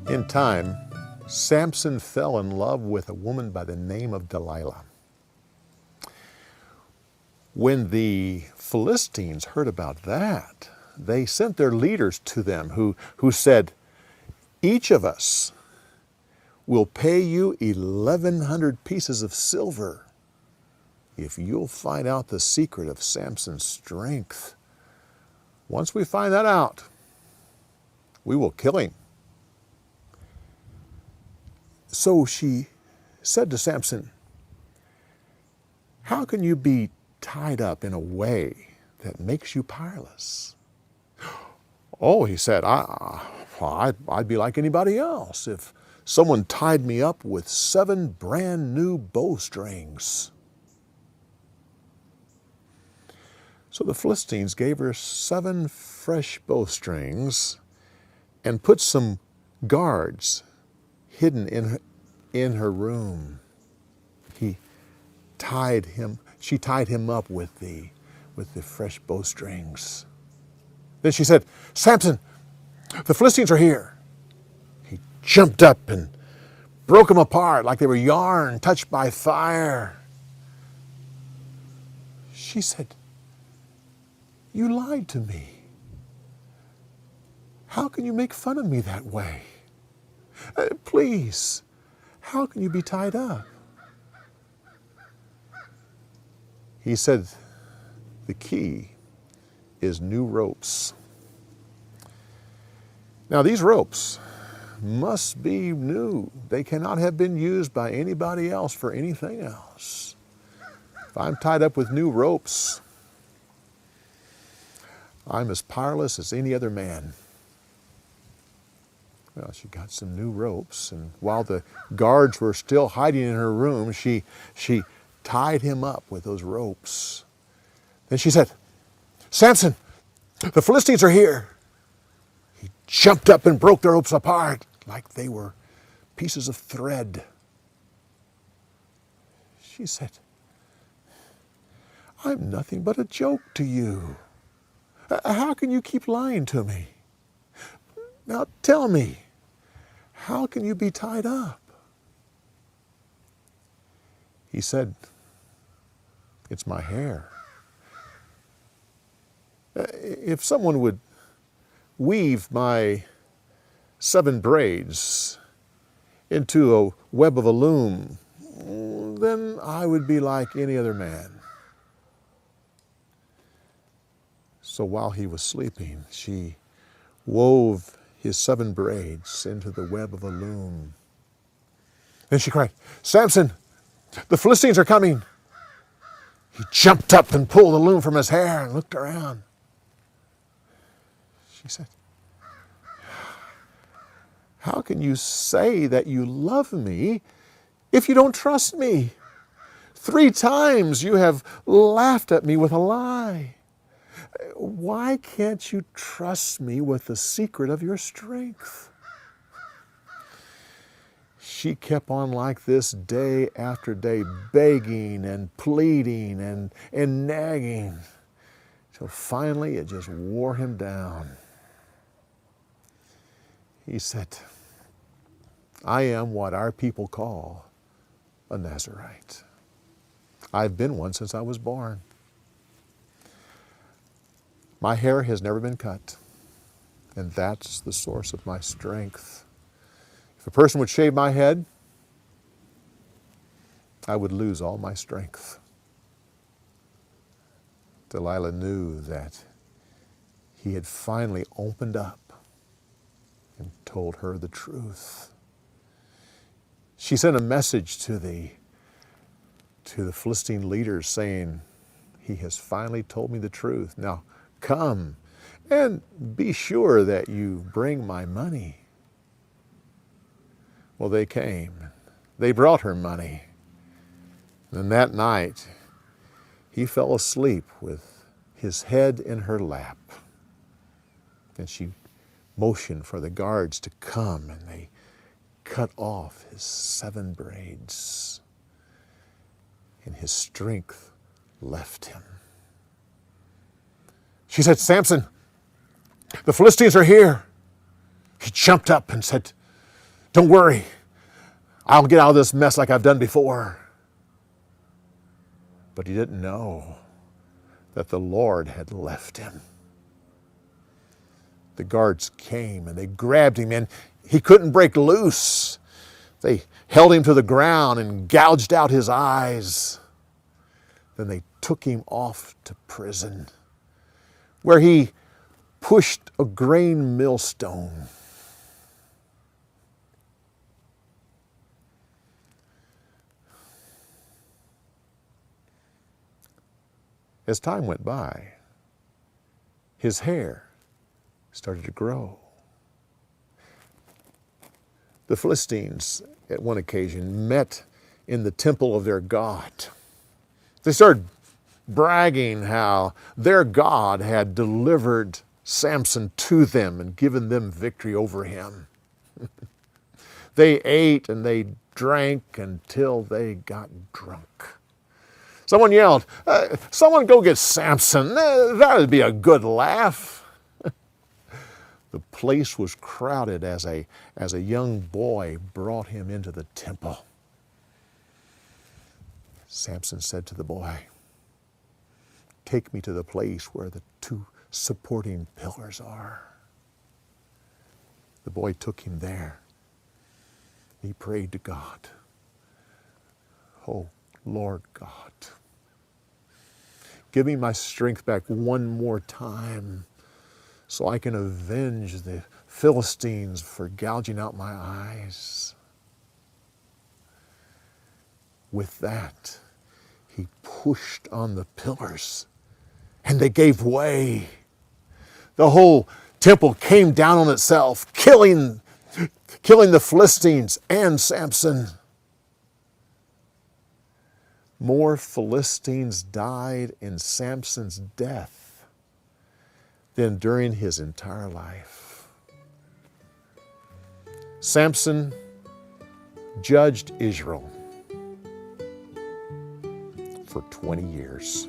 In time, Samson fell in love with a woman by the name of Delilah. When the Philistines heard about that, they sent their leaders to them who said, "Each of us will pay you 1,100 pieces of silver if you'll find out the secret of Samson's strength. Once we find that out, we will kill him." So she said to Samson, "How can you be tied up in a way that makes you powerless?" "Oh," he said, I'd be like anybody else if someone tied me up with 7 brand new bowstrings." So the Philistines gave her 7 fresh bowstrings and put some guards hidden in her room. She tied him up with the fresh bowstrings. Then she said, "Samson, the Philistines are here." He jumped up and broke them apart like they were yarn touched by fire. She said, "You lied to me. How can you make fun of me that way? Please, how can you be tied up?" He said, "The key is new ropes." Now these ropes must be new. They cannot have been used by anybody else for anything else. If I'm tied up with new ropes, I'm as powerless as any other man. Well, she got some new ropes, and while the guards were still hiding in her room, she tied him up with those ropes. Then she said, "Samson, the Philistines are here." He jumped up and broke the ropes apart like they were pieces of thread. She said, "I'm nothing but a joke to you. How can you keep lying to me? Now tell me, how can you be tied up?" He said, "It's my hair. If someone would weave my 7 braids into a web of a loom, then I would be like any other man." So while he was sleeping, she wove his 7 braids into the web of a loom. Then she cried, "Samson, the Philistines are coming." He jumped up and pulled the loom from his hair and looked around. She said, "How can you say that you love me if you don't trust me? 3 times you have laughed at me with a lie. Why can't you trust me with the secret of your strength?" She kept on like this day after day, begging and pleading and nagging, till finally it just wore him down. He said, "I am what our people call a Nazirite. I've been one since I was born. My hair has never been cut, and that's the source of my strength. If a person would shave my head, I would lose all my strength." Delilah knew that he had finally opened up and told her the truth. She sent a message to the Philistine leaders saying, "He has finally told me the truth. Now come and be sure that you bring my money." Well, they came. They brought her money. And that night, he fell asleep with his head in her lap. And she motioned for the guards to come, and they cut off his 7 braids. and his strength left him. She said, "Samson, the Philistines are here." He jumped up and said, "Don't worry. I'll get out of this mess like I've done before." But he didn't know that the Lord had left him. The guards came and they grabbed him, and he couldn't break loose. They held him to the ground and gouged out his eyes. Then they took him off to prison, where he pushed a grain millstone. As time went by, his hair started to grow. The Philistines, at one occasion, met in the temple of their god. They started bragging how their God had delivered Samson to them and given them victory over him. They ate and they drank until they got drunk. Someone yelled, "Someone go get Samson. That would be a good laugh." The place was crowded as a young boy brought him into the temple. Samson said to the boy, "Take me to the place where the two supporting pillars are." The boy took him there. He prayed to God, "Oh, Lord God, give me my strength back one more time so I can avenge the Philistines for gouging out my eyes." With that, he pushed on the pillars and they gave way. The whole temple came down on itself, killing the Philistines and Samson. More Philistines died in Samson's death than during his entire life. Samson judged Israel for 20 years.